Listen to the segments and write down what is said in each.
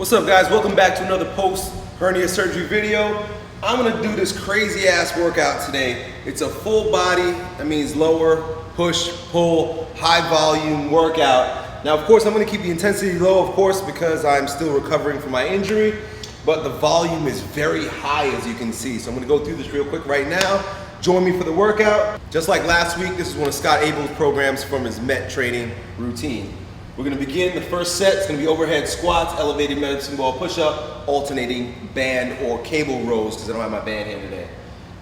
What's up, guys? Welcome back to another post hernia surgery video. I'm gonna do this crazy ass workout today. It's a full body, that means lower, push, pull, high volume workout. Now, of course, I'm gonna keep the intensity low, of course, because I'm still recovering from my injury, but the volume is very high, as you can see. So I'm gonna go through this real quick right now. Join me for the workout. Just like last week, this is one of Scott Abel's programs from his MET training routine. We're gonna begin the first set. It's gonna be overhead squats, elevated medicine ball push-up, alternating band or cable rows, because I don't have my band here today.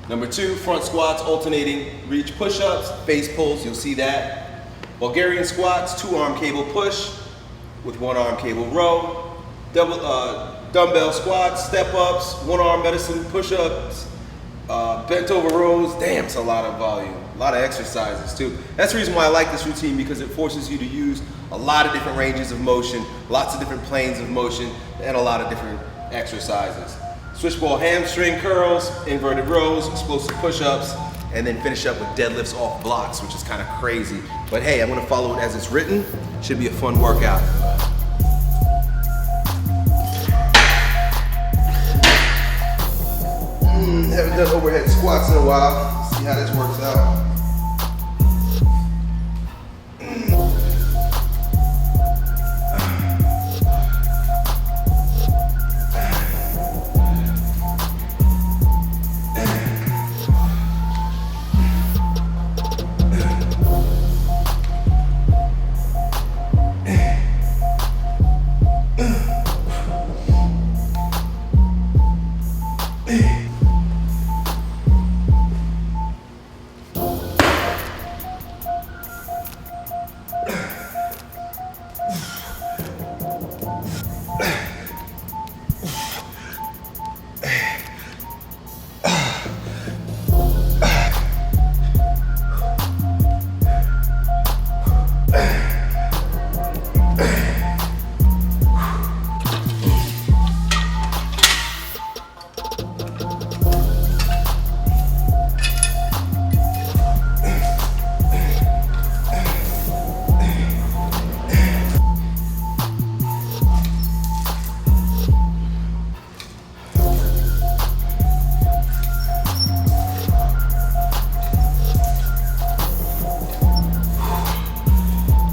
Number 2, front squats, alternating reach push-ups, face pulls, you'll see that. Bulgarian squats, 2-arm cable push with 1-arm cable row. Dumbbell squats, step-ups, 1-arm medicine push-ups, bent over rows. Damn, it's a lot of volume, a lot of exercises too. That's the reason why I like this routine, because it forces you to use a lot of different ranges of motion, lots of different planes of motion, and a lot of different exercises. Switch ball hamstring curls, inverted rows, explosive push-ups, and then finish up with deadlifts off blocks, which is kind of crazy. But hey, I'm gonna follow it as it's written. Should be a fun workout. Haven't done overhead squats in a while. See how this works out.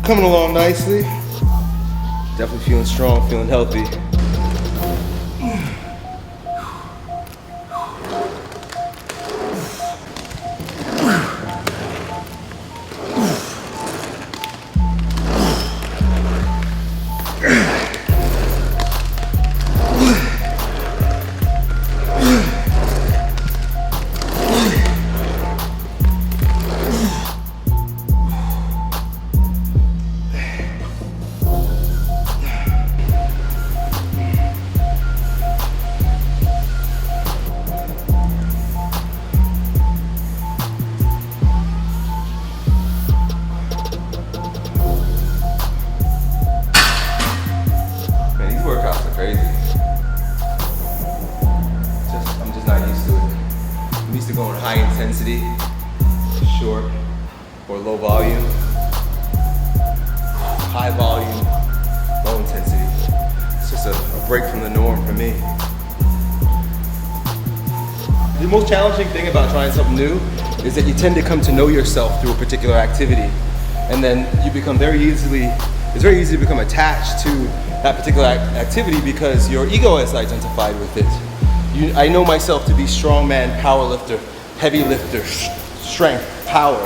Coming along nicely. Definitely feeling strong, feeling healthy. Going high intensity, short or low volume, high volume, low intensity. It's just a break from the norm for me. The most challenging thing about trying something new is that you tend to come to know yourself through a particular activity, and then you become it's very easy to become attached to that particular activity because your ego is identified with it. I know myself to be strongman, power lifter, heavy lifter, strength, power.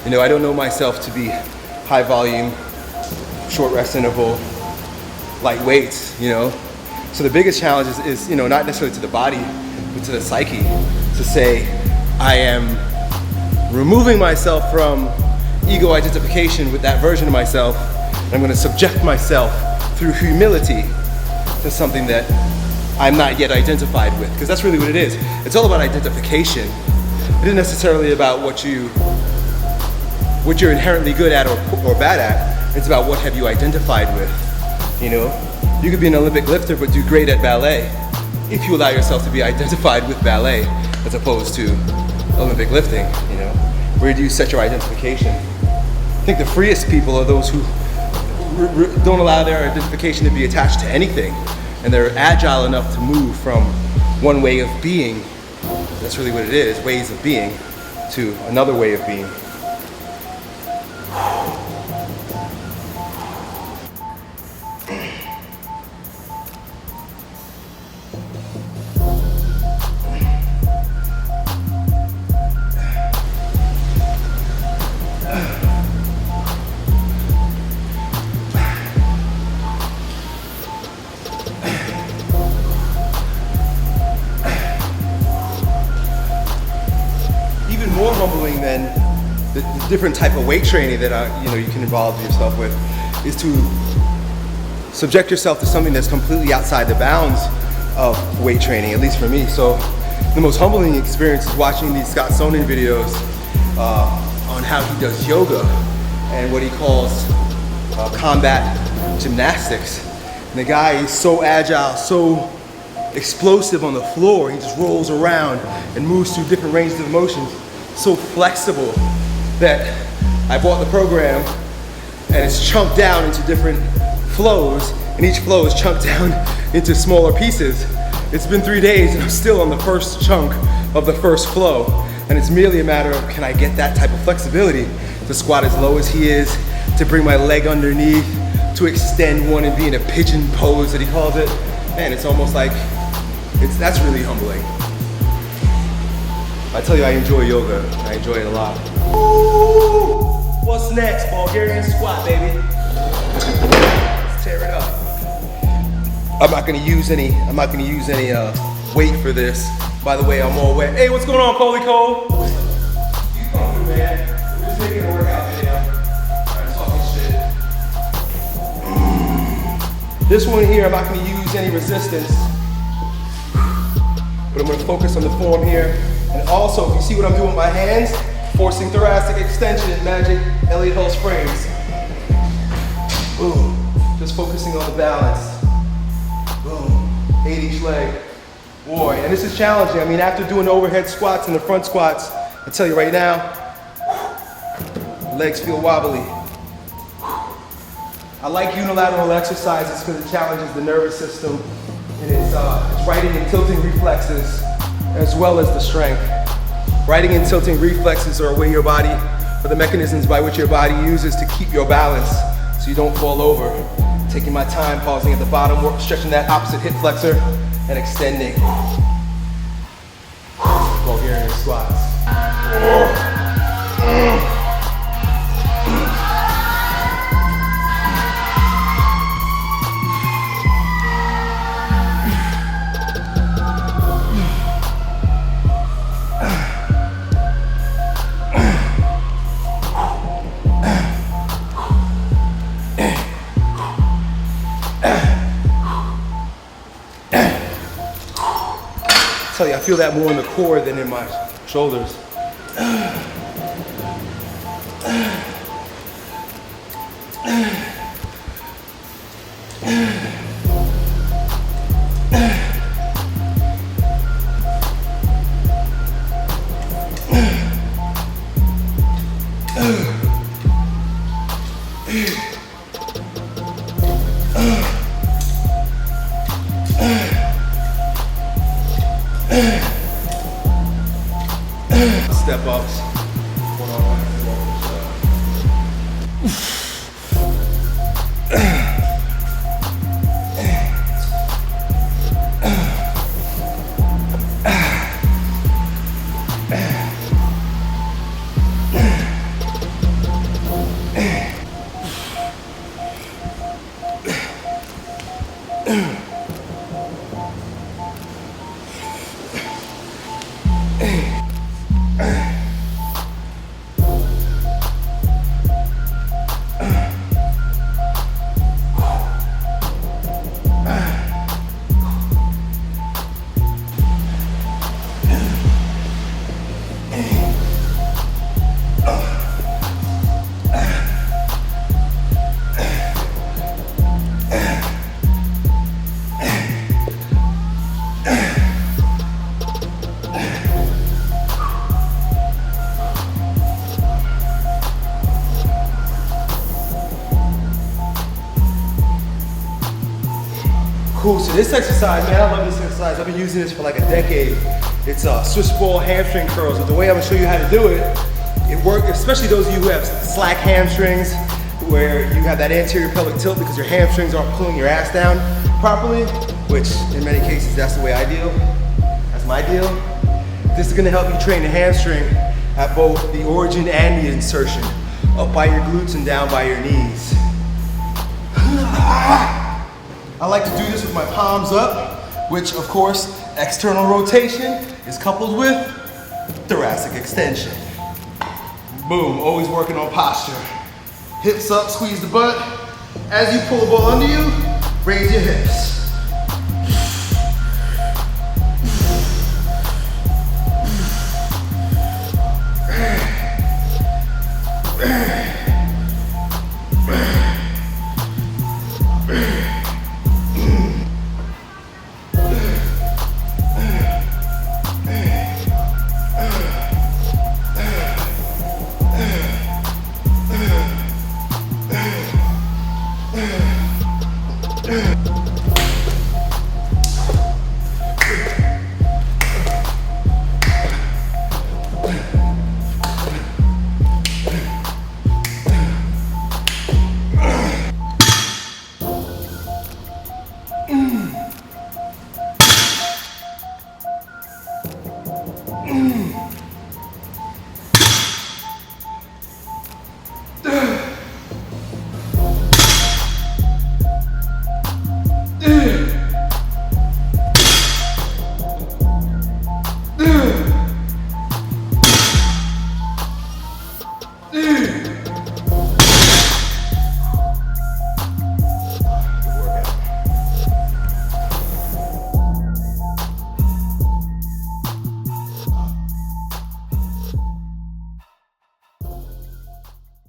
You know, I don't know myself to be high volume, short rest interval, light weights, you know. So the biggest challenge is, you know, not necessarily to the body, but to the psyche, to say, I am removing myself from ego identification with that version of myself, and I'm gonna subject myself through humility to something that I'm not yet identified with, because that's really what it is. It's all about identification. It isn't necessarily about what you're inherently good at or bad at. It's about what have you identified with. You know, you could be an Olympic lifter but do great at ballet if you allow yourself to be identified with ballet as opposed to Olympic lifting. You know, where do you set your identification? I think the freest people are those who don't allow their identification to be attached to anything. and they're agile enough to move from one way of being, that's really what it is, ways of being, to another way of being. More humbling than the different type of weight training that you can involve yourself with is to subject yourself to something that's completely outside the bounds of weight training, at least for me. So the most humbling experience is watching these Scott Sonnen videos on how he does yoga and what he calls combat gymnastics. And the guy is so agile, so explosive on the floor. He just rolls around and moves through different ranges of motions. So flexible that I bought the program and it's chunked down into different flows, and each flow is chunked down into smaller pieces. It's been 3 days and I'm still on the first chunk of the first flow, and it's merely a matter of, can I get that type of flexibility to squat as low as he is, to bring my leg underneath, to extend one and be in a pigeon pose that he calls it. Man, it's almost like, that's really humbling. I tell you, I enjoy yoga. I enjoy it a lot. Ooh, what's next? Bulgarian squat, baby. Let's tear it up. I'm not gonna use any weight for this. By the way, I'm all wet. Hey, what's going on, Coley Cole? You come through, man. We're just making a workout video. Trying to talk this shit. This one here, I'm not gonna use any resistance, but I'm gonna focus on the form here. And also, if you see what I'm doing with my hands, forcing thoracic extension, magic Elliott Hulse frames. Boom. Just focusing on the balance. Boom. 8 each leg. Boy, and this is challenging. I mean, after doing the overhead squats and the front squats, I tell you right now, legs feel wobbly. I like unilateral exercises because it challenges the nervous system, and it's righting and tilting reflexes, as well as the strength. Righting and tilting reflexes are the mechanisms by which your body uses to keep your balance so you don't fall over. Taking my time, pausing at the bottom, stretching that opposite hip flexor, and extending. Bulgarian squats. I tell you, I feel that more in the core than in my shoulders. Step ups. Cool, so this exercise, man, I love this exercise. I've been using this for like a decade. It's Swiss ball hamstring curls. But the way I'm gonna show you how to do it, it works, especially those of you who have slack hamstrings, where you have that anterior pelvic tilt because your hamstrings aren't pulling your ass down properly, which in many cases, that's the way I deal. That's my deal. This is gonna help you train the hamstring at both the origin and the insertion, up by your glutes and down by your knees. I like to do this with my palms up, which of course, external rotation is coupled with thoracic extension. Boom, always working on posture. Hips up, squeeze the butt. As you pull the ball under you, raise your hips.